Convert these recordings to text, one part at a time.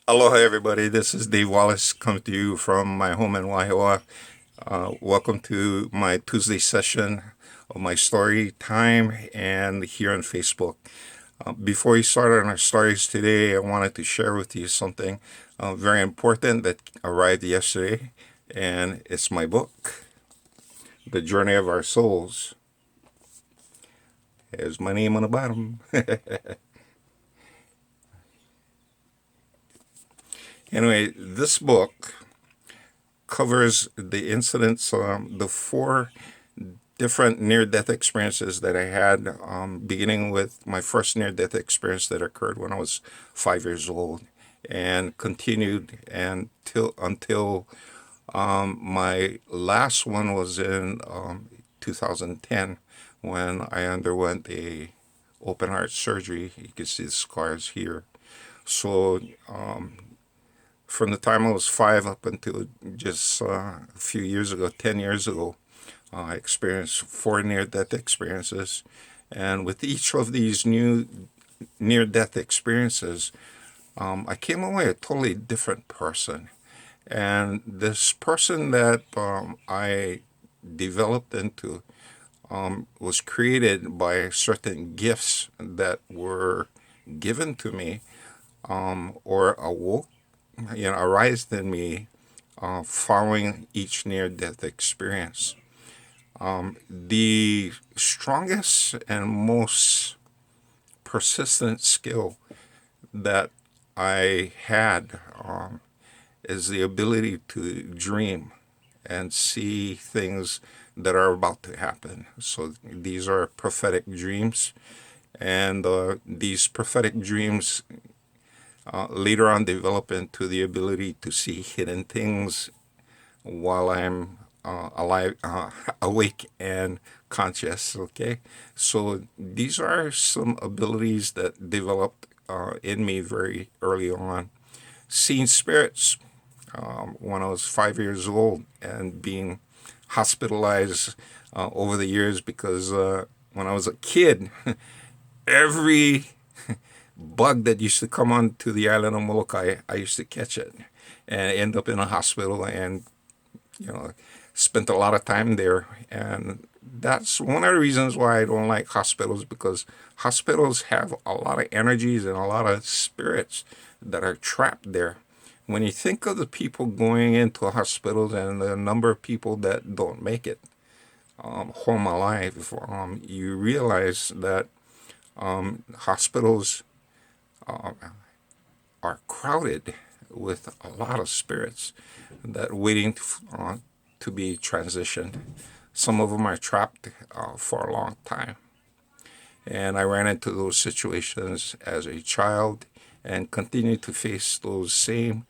Aloha, everybody. This is Dave Wallace coming to you from my home in Waihoa. Welcome to my Tuesday session of my story time and here on Facebook. Before we start on our stories today, I wanted to share with you something very important that arrived yesterday, and it's my book, The Journey of Our Souls. There's my name on the bottom. Anyway, this book covers the incidents, the four different near-death experiences that I had, beginning with my first near-death experience that occurred when I was 5 years old, and continued until my last one was in 2010 when I underwent a open heart surgery. You can see the scars here. So from the time I was five up until just a few years ago, 10 years ago, I experienced four near-death experiences. And with each of these new near-death experiences, I came away a totally different person. And this person that I developed into was created by certain gifts that were given to me or awoke, arised in me following each near-death experience. The strongest and most persistent skill that I had is the ability to dream and see things that are about to happen. So these are prophetic dreams, and these prophetic dreams later on develop into the ability to see hidden things while I'm alive, awake and conscious. Okay, so these are some abilities that developed in me very early on. Seeing spirits when I was 5 years old and being hospitalized over the years because when I was a kid, every bug that used to come onto the island of Molokai, I used to catch it and end up in a hospital and you know, spent a lot of time there. And that's one of the reasons why I don't like hospitals, because hospitals have a lot of energies and a lot of spirits that are trapped there. When you think of the people going into hospitals and the number of people that don't make it home alive, you realize that hospitals are crowded with a lot of spirits that waiting to be transitioned. Some of them are trapped for a long time. And I ran into those situations as a child and continue to face those same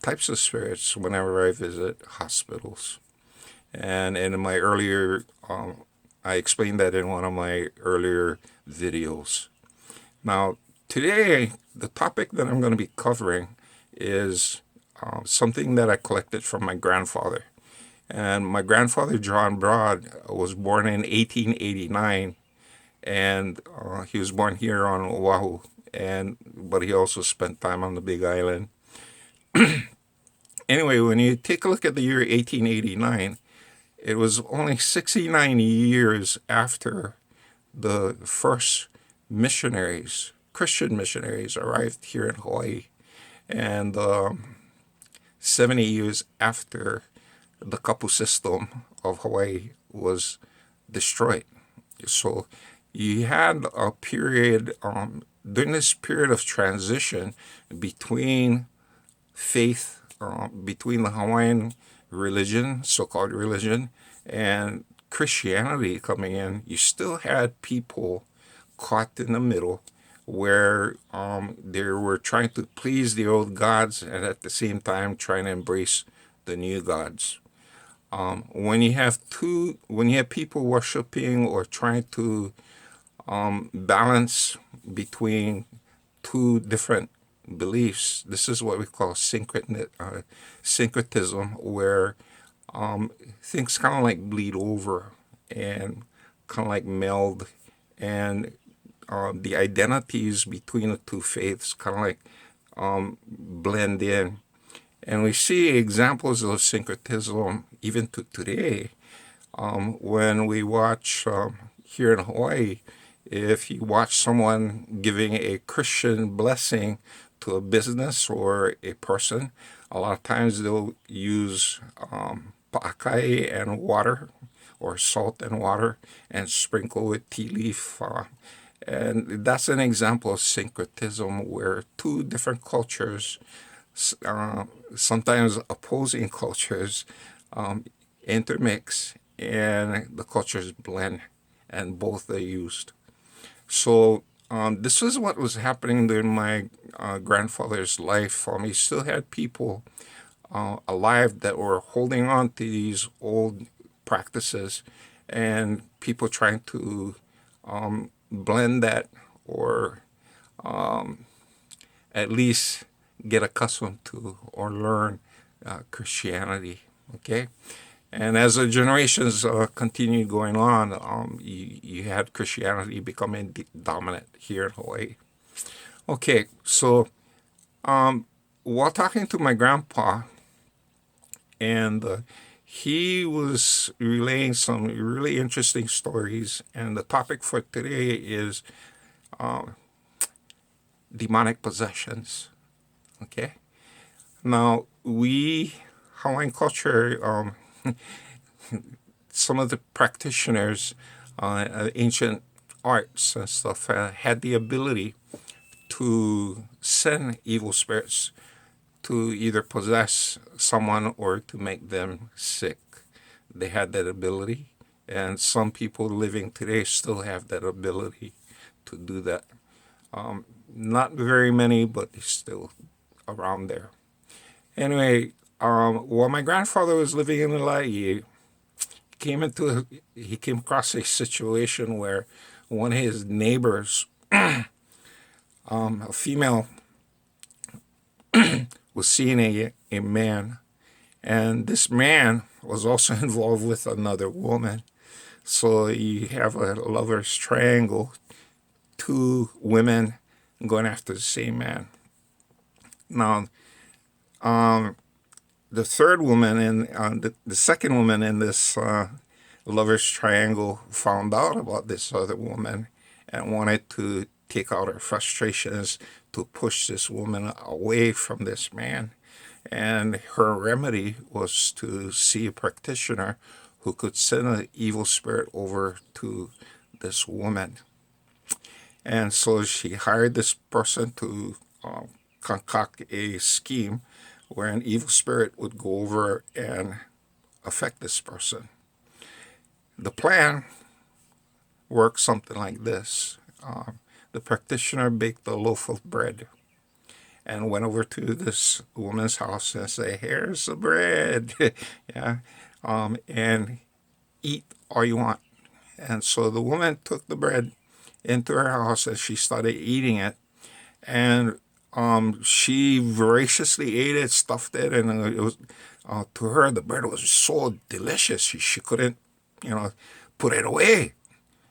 types of spirits whenever I visit hospitals. And in my earlier, I explained that in one of my earlier videos. Now, today, the topic that I'm going to be covering is something that I collected from my grandfather. And my grandfather, John Broad, was born in 1889, and he was born here on Oahu, but he also spent time on the Big Island. Anyway, when you take a look at the year 1889, it was only 69 years after the first missionaries, Christian missionaries, arrived here in Hawaii, and 70 years after the kapu system of Hawaii was destroyed. So you had a period, during this period of transition between faith, between the Hawaiian religion, so-called religion, and Christianity coming in, you still had people caught in the middle where they were trying to please the old gods and at the same time trying to embrace the new gods. When you have people worshiping or trying to balance between two different beliefs, this is what we call syncretism, where things kind of like bleed over and kind of like meld, and the identities between the two faiths kind of like blend in. And we see examples of syncretism even to today when we watch here in Hawaii. If you watch someone giving a Christian blessing to a business or a person, a lot of times they'll use pa'akai and water or salt and water and sprinkle with tea leaf. And that's an example of syncretism where two different cultures, uh, sometimes opposing cultures, intermix and the cultures blend and both are used. So this is what was happening during my grandfather's life. He still had people alive that were holding on to these old practices and people trying to blend that or at least get accustomed to or learn Christianity. Okay? And as the generations continued going on, you had Christianity becoming dominant here in Hawaii. Okay, so while talking to my grandpa, and he was relaying some really interesting stories, and the topic for today is demonic possessions. Okay, now we Hawaiian culture. Some of the practitioners, ancient arts and stuff, had the ability to send evil spirits to either possess someone or to make them sick. They had that ability, and some people living today still have that ability to do that. Not very many, but still around there. Anyway, while my grandfather was living in Hawaii, he came across a situation where one of his neighbors, a female, was seeing a man, and this man was also involved with another woman. So you have a lover's triangle, two women going after the same man. Now, the third woman and the second woman in this lover's triangle found out about this other woman and wanted to take out her frustrations to push this woman away from this man. And her remedy was to see a practitioner who could send an evil spirit over to this woman. And so she hired this person to concoct a scheme where an evil spirit would go over and affect this person. The plan worked something like this. The practitioner baked a loaf of bread and went over to this woman's house and said, "Here's the bread, yeah, and eat all you want." And so the woman took the bread into her house and she started eating it. And she voraciously ate it, stuffed it, and it was to her the bread was so delicious she couldn't, put it away.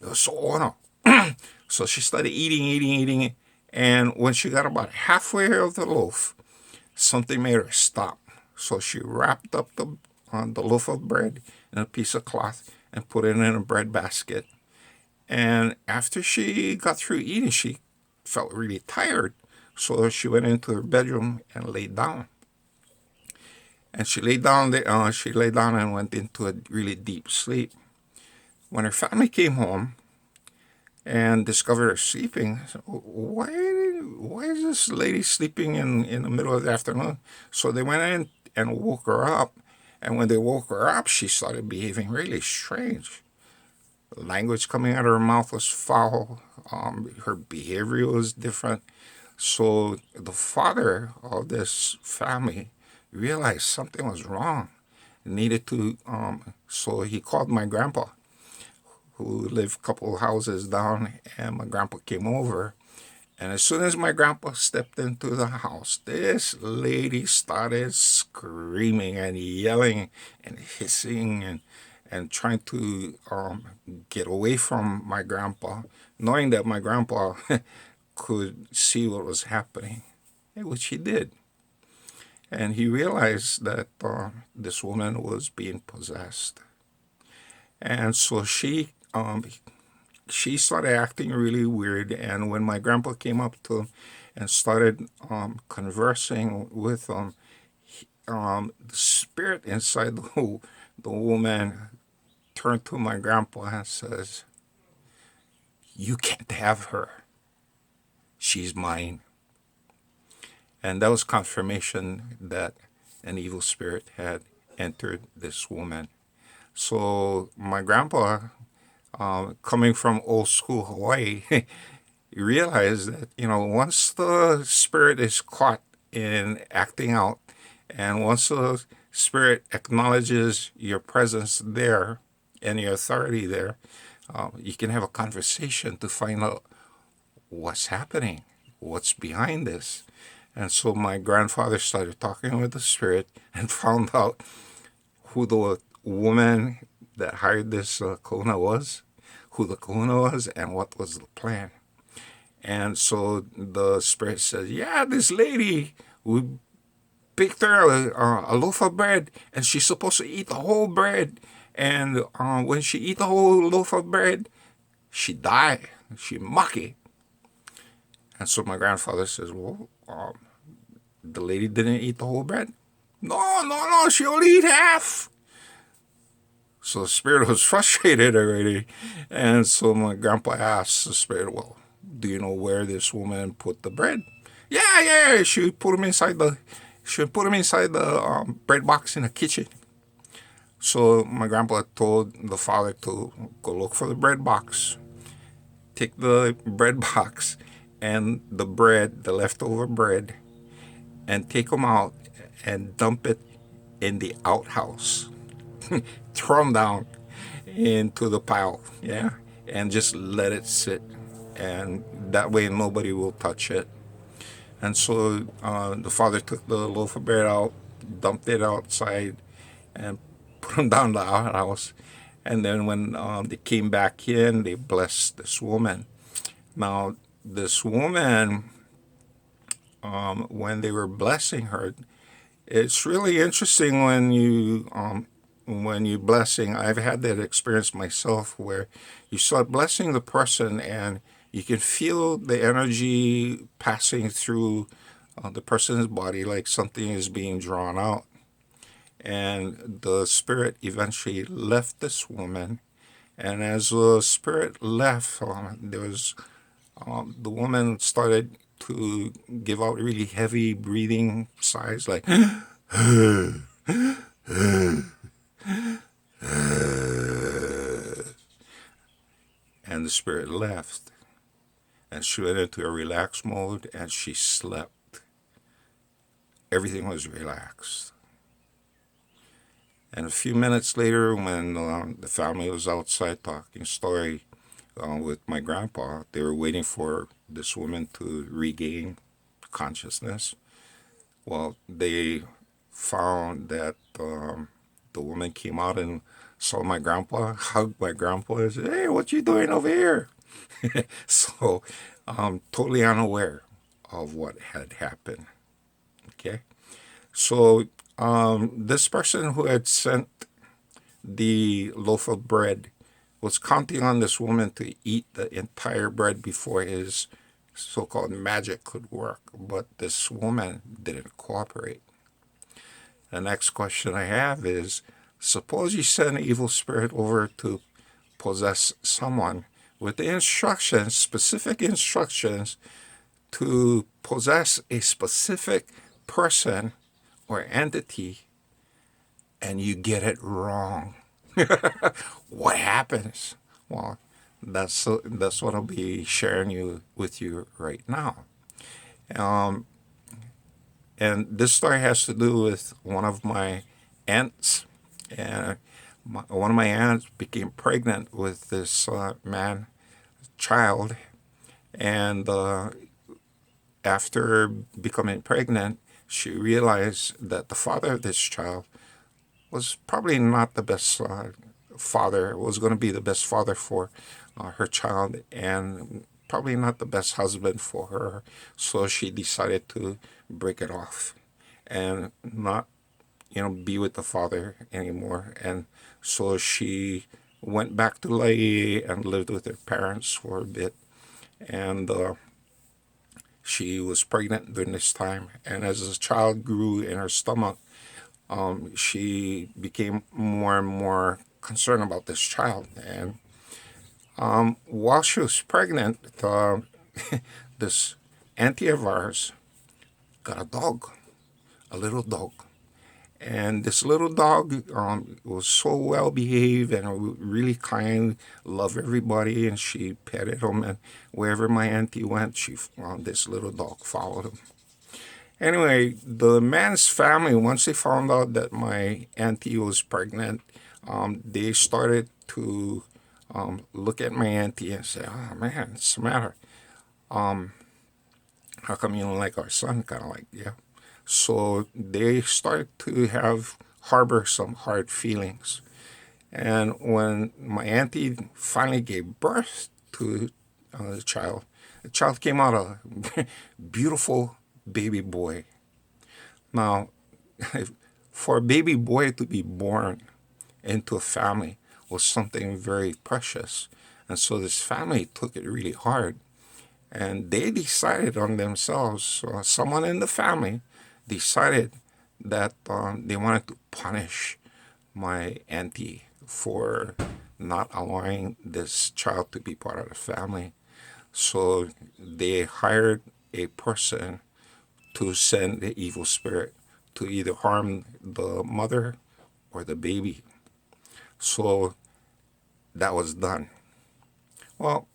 It was so so she started eating it, and when she got about halfway of the loaf, something made her stop. So she wrapped up the loaf of bread in a piece of cloth and put it in a bread basket. And after she got through eating, she felt really tired. So she went into her bedroom and laid down. And she laid down and went into a really deep sleep. When her family came home and discovered her sleeping, said, why is this lady sleeping in the middle of the afternoon? So they went in and woke her up. And when they woke her up, she started behaving really strange. The language coming out of her mouth was foul. Her behavior was different. So the father of this family realized something was wrong. Needed to, so he called my grandpa, who lived a couple of houses down, and my grandpa came over. And as soon as my grandpa stepped into the house, this lady started screaming and yelling and hissing and trying to get away from my grandpa, knowing that my grandpa could see what was happening. which he did. And he realized that this woman was being possessed. And so she started acting really weird. And when my grandpa came up to him and started conversing with him, the spirit inside the woman turned to my grandpa and says, "You can't have her. She's mine." And that was confirmation that an evil spirit had entered this woman. So my grandpa, coming from old school Hawaii, he realized that, once the spirit is caught in acting out, and once the spirit acknowledges your presence there and your authority there, you can have a conversation to find out what's happening, what's behind this. And so my grandfather started talking with the spirit and found out who the woman that hired this kahuna was, who the kahuna was, and what was the plan. And so the spirit says, "Yeah, this lady, we baked her a loaf of bread, and she's supposed to eat the whole bread. And when she eat the whole loaf of bread, she die. She maki." And so my grandfather says, "Well, the lady didn't eat the whole bread." No, she only eat half." So the spirit was frustrated already. And so my grandpa asked the spirit, "Well, do you know where this woman put the bread?" Yeah. She put him inside the bread box in the kitchen. So my grandpa told the father to go look for the bread box. Take the bread box and the bread, the leftover bread, and take them out and dump it in the outhouse. Throw them down into the pile, yeah, and just let it sit. And that way nobody will touch it. And so the father took the loaf of bread out, dumped it outside, and put them down the outhouse. And then when they came back in, they blessed this woman. Now, this woman, when they were blessing her, it's really interesting when you blessing. I've had that experience myself where you start blessing the person and you can feel the energy passing through the person's body like something is being drawn out. And the spirit eventually left this woman. And as the spirit left, the woman started to give out really heavy breathing sighs like, and the spirit left. And she went into a relaxed mode and she slept. Everything was relaxed. And a few minutes later, when the family was outside talking story with my grandpa, they were waiting for this woman to regain consciousness. Well, they found that the woman came out and saw my grandpa, hugged my grandpa, and said, "Hey, what you doing over here?" So I'm totally unaware of what had happened. Okay. So this person who had sent the loaf of bread was counting on this woman to eat the entire bread before his so-called magic could work. But this woman didn't cooperate. The next question I have is, suppose you send an evil spirit over to possess someone with the instructions, specific instructions, to possess a specific person or entity, and you get it wrong. What happens? Well, that's what I'll be sharing with you right now. And this story has to do with one of my aunts. And one of my aunts became pregnant with this child. And after becoming pregnant, she realized that the father of this child was probably not the best father, was going to be the best father for her child. And probably not the best husband for her, so she decided to break it off and not, be with the father anymore. And so she went back to Laie and lived with her parents for a bit. And she was pregnant during this time. And as the child grew in her stomach, she became more and more concerned about this child. And while she was pregnant, this auntie of ours got a dog, a little dog. And this little dog was so well behaved and really kind, loved everybody, and she petted him. And wherever my auntie went, this little dog followed him. Anyway, the man's family, once they found out that my auntie was pregnant, they started to look at my auntie and say, "Oh man, what's the matter? How come you don't like our son?" Kind of like, yeah. So they started to harbor some hard feelings. And when my auntie finally gave birth to the child came out a beautiful baby boy. Now, for a baby boy to be born into a family was something very precious. And so this family took it really hard. And they decided on themselves, someone in the family decided that they wanted to punish my auntie for not allowing this child to be part of the family. So they hired a person to send the evil spirit to either harm the mother or the baby. So that was done. Well,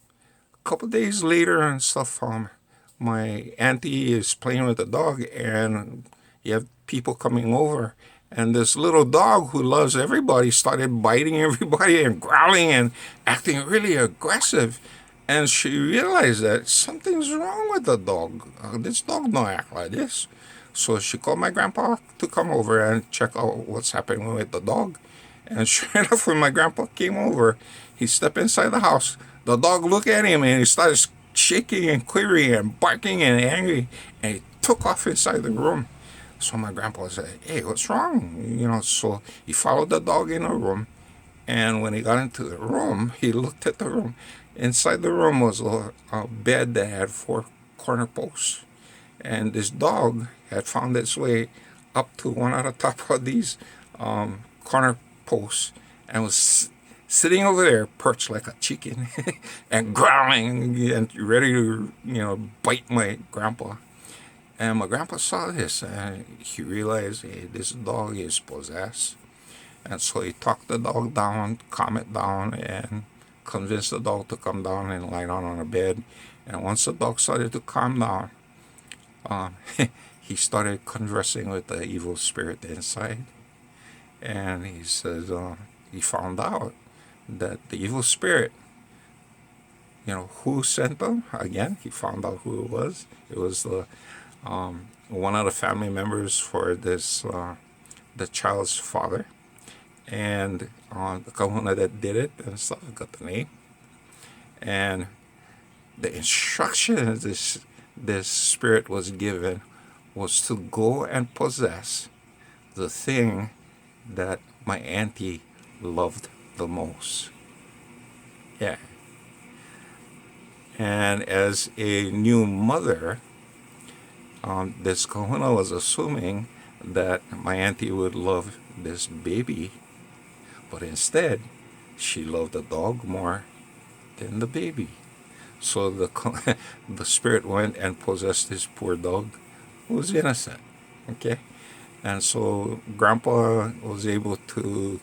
a couple days later and stuff, my auntie is playing with the dog, and you have people coming over. And this little dog who loves everybody started biting everybody and growling and acting really aggressive. And she realized that something's wrong with the dog. This dog don't act like this. So she called my grandpa to come over and check out what's happening with the dog. And sure enough, when my grandpa came over, he stepped inside the house. The dog looked at him and he started shaking and quivering and barking and angry. And he took off inside the room. So my grandpa said, "Hey, what's wrong?" So he followed the dog in a room. And when he got into the room, he looked at the room. Inside the room was a bed that had 4 corner posts. And this dog had found its way up to one of the top of these corner posts and was sitting over there perched like a chicken and growling and ready to, bite my grandpa. And my grandpa saw this and he realized, hey, this dog is possessed. And so he talked the dog down, calmed it down, and convinced the dog to come down and lie down on a bed. And once the dog started to calm down, he started conversing with the evil spirit inside. And he says he found out that the evil spirit, who sent them? Again, he found out who it was. It was one of the family members for the child's father. And the kahuna that did it and stuff, got the name. And the instruction this spirit was given was to go and possess the thing that my auntie loved the most. Yeah. And as a new mother, this kahuna was assuming that my auntie would love this baby, but instead, she loved the dog more than the baby. So the spirit went and possessed this poor dog who was innocent. Okay? And so Grandpa was able to,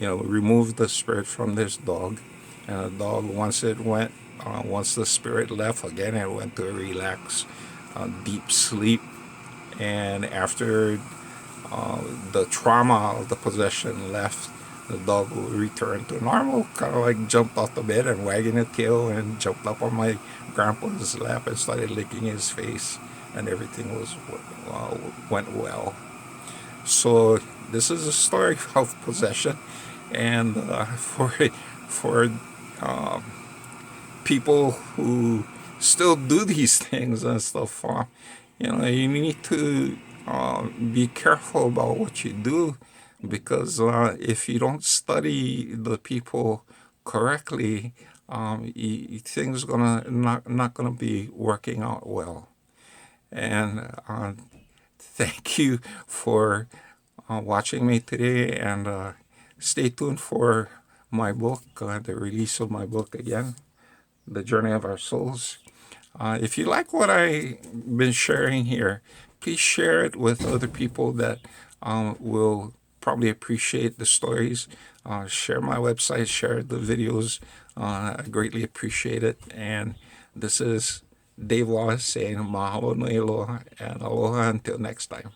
remove the spirit from this dog. And the dog, once the spirit left, again, it went to a relaxed, deep sleep. And after the trauma of the possession left, the dog will return to normal, kind of like jumped off the bed and wagging its tail and jumped up on my grandpa's lap and started licking his face, and everything went well. So this is a story of possession, and for people who still do these things and stuff, you need to be careful about what you do, because if you don't study the people correctly, things gonna not gonna be working out well. And thank you for watching me today, and stay tuned for my book, the release of my book again, The Journey of Our Souls. If you like what I've been sharing here, please share it with other people that will probably appreciate the stories. Share my website, share the videos. I greatly appreciate it. And this is Dave Wallace saying mahalo nui loa and aloha until next time.